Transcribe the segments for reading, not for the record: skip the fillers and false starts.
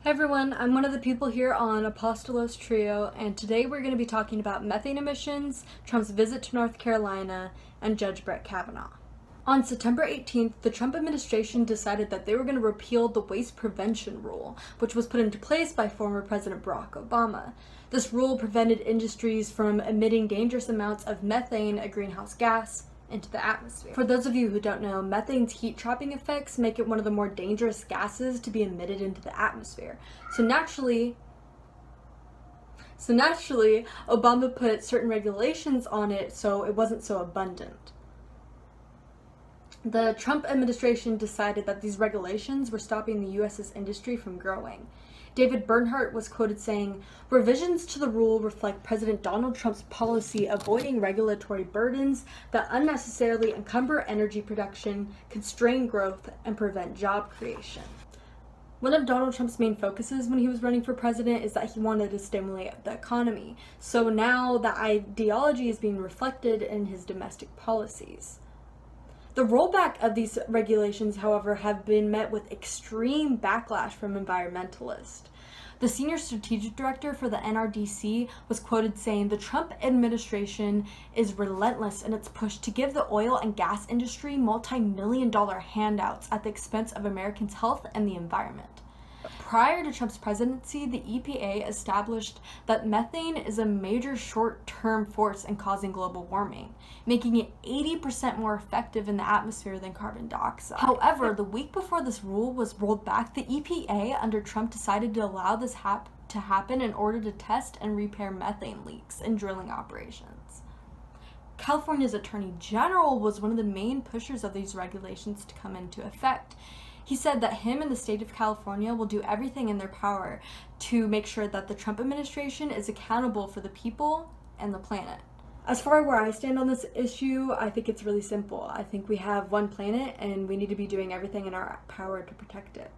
Hi everyone, I'm one of the people here on Apostolos Trio, and today we're going to be talking about methane emissions, Trump's visit to North Carolina, and Judge Brett Kavanaugh. On September 18th, the Trump administration decided that they were going to repeal the waste prevention rule, which was put into place by former President Barack Obama. This rule prevented industries from emitting dangerous amounts of methane, a greenhouse gas, into the atmosphere. For those of you who don't know, methane's heat trapping effects make it one of the more dangerous gases to be emitted into the atmosphere. So naturally, Obama put certain regulations on it so it wasn't so abundant. The Trump administration decided that these regulations were stopping the US's industry from growing. David Bernhardt was quoted saying, "Revisions to the rule reflect President Donald Trump's policy avoiding regulatory burdens that unnecessarily encumber energy production, constrain growth, and prevent job creation." One of Donald Trump's main focuses when he was running for president is that he wanted to stimulate the economy. So now that ideology is being reflected in his domestic policies. The rollback of these regulations, however, have been met with extreme backlash from environmentalists. The senior strategic director for the NRDC was quoted saying, "The Trump administration is relentless in its push to give the oil and gas industry multi-million-dollar handouts at the expense of Americans' health and the environment." Prior to Trump's presidency, the EPA established that methane is a major short-term force in causing global warming, making it 80% more effective in the atmosphere than carbon dioxide. However, the week before this rule was rolled back, the EPA under Trump decided to allow this to happen in order to test and repair methane leaks in drilling operations. California's Attorney General was one of the main pushers of these regulations to come into effect. He said that him and the state of California will do everything in their power to make sure that the Trump administration is accountable for the people and the planet. As far as where I stand on this issue, I think it's really simple. I think we have one planet and we need to be doing everything in our power to protect it.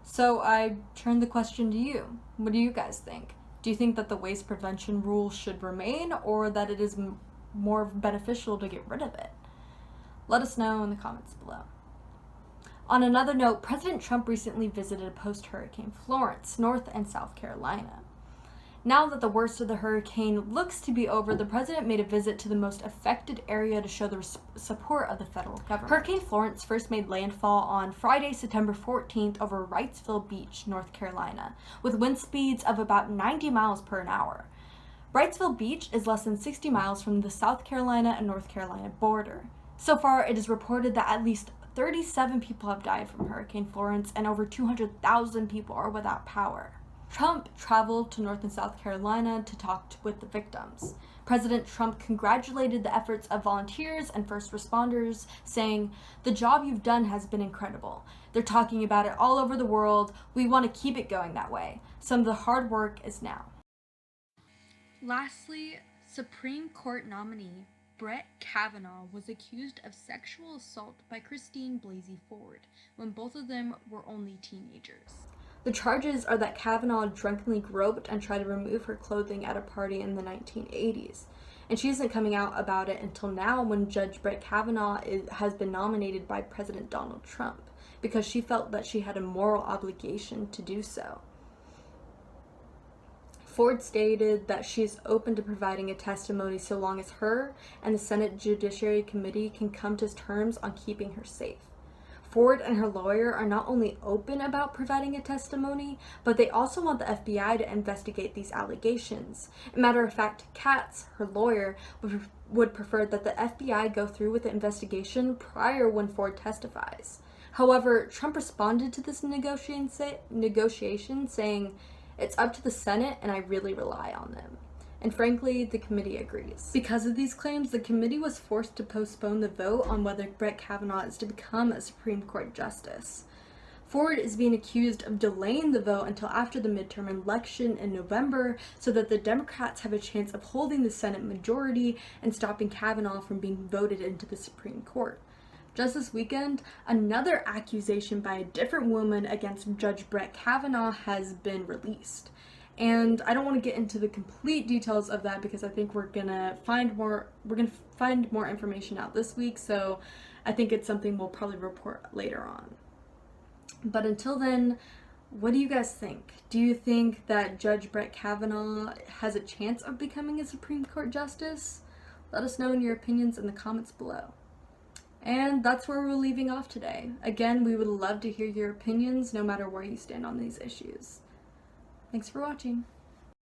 So I turn the question to you. What do you guys think? Do you think that the waste prevention rule should remain, or that it is more beneficial to get rid of it? Let us know in the comments below. On another note, President Trump recently visited post-Hurricane Florence, North and South Carolina. Now that the worst of the hurricane looks to be over, the president made a visit to the most affected area to show the support of the federal government. Hurricane Florence first made landfall on Friday, September 14th over Wrightsville Beach, North Carolina, with wind speeds of about 90 miles per hour. Wrightsville Beach is less than 60 miles from the South Carolina and North Carolina border. So far, it is reported that at least 37 people have died from Hurricane Florence and over 200,000 people are without power. Trump traveled to North and South Carolina to talk with the victims. President Trump congratulated the efforts of volunteers and first responders, saying, "The job you've done has been incredible. They're talking about it all over the world. We want to keep it going that way. Some of the hard work is now." Lastly, Supreme Court nominee Brett Kavanaugh was accused of sexual assault by Christine Blasey Ford when both of them were only teenagers. The charges are that Kavanaugh drunkenly groped and tried to remove her clothing at a party in the 1980s. And she isn't coming out about it until now, when Judge Brett Kavanaugh has been nominated by President Donald Trump, because she felt that she had a moral obligation to do so. Ford stated that she is open to providing a testimony so long as her and the Senate Judiciary Committee can come to terms on keeping her safe. Ford and her lawyer are not only open about providing a testimony, but they also want the FBI to investigate these allegations. As a matter of fact, Katz, her lawyer, would prefer that the FBI go through with the investigation prior when Ford testifies. However, Trump responded to this negotiation saying, "It's up to the Senate, and I really rely on them." And frankly, the committee agrees. Because of these claims, the committee was forced to postpone the vote on whether Brett Kavanaugh is to become a Supreme Court justice. Ford is being accused of delaying the vote until after the midterm election in November so that the Democrats have a chance of holding the Senate majority and stopping Kavanaugh from being voted into the Supreme Court. Just this weekend, another accusation by a different woman against Judge Brett Kavanaugh has been released. And I don't want to get into the complete details of that because I think we're gonna find more information out this week, so I think it's something we'll probably report later on. But until then, What do you guys think? Do you think that Judge Brett Kavanaugh has a chance of becoming a Supreme Court justice? Let us know in your opinions in the comments below. And that's where we're leaving off today. Again, we would love to hear your opinions no matter where you stand on these issues. Thanks for watching.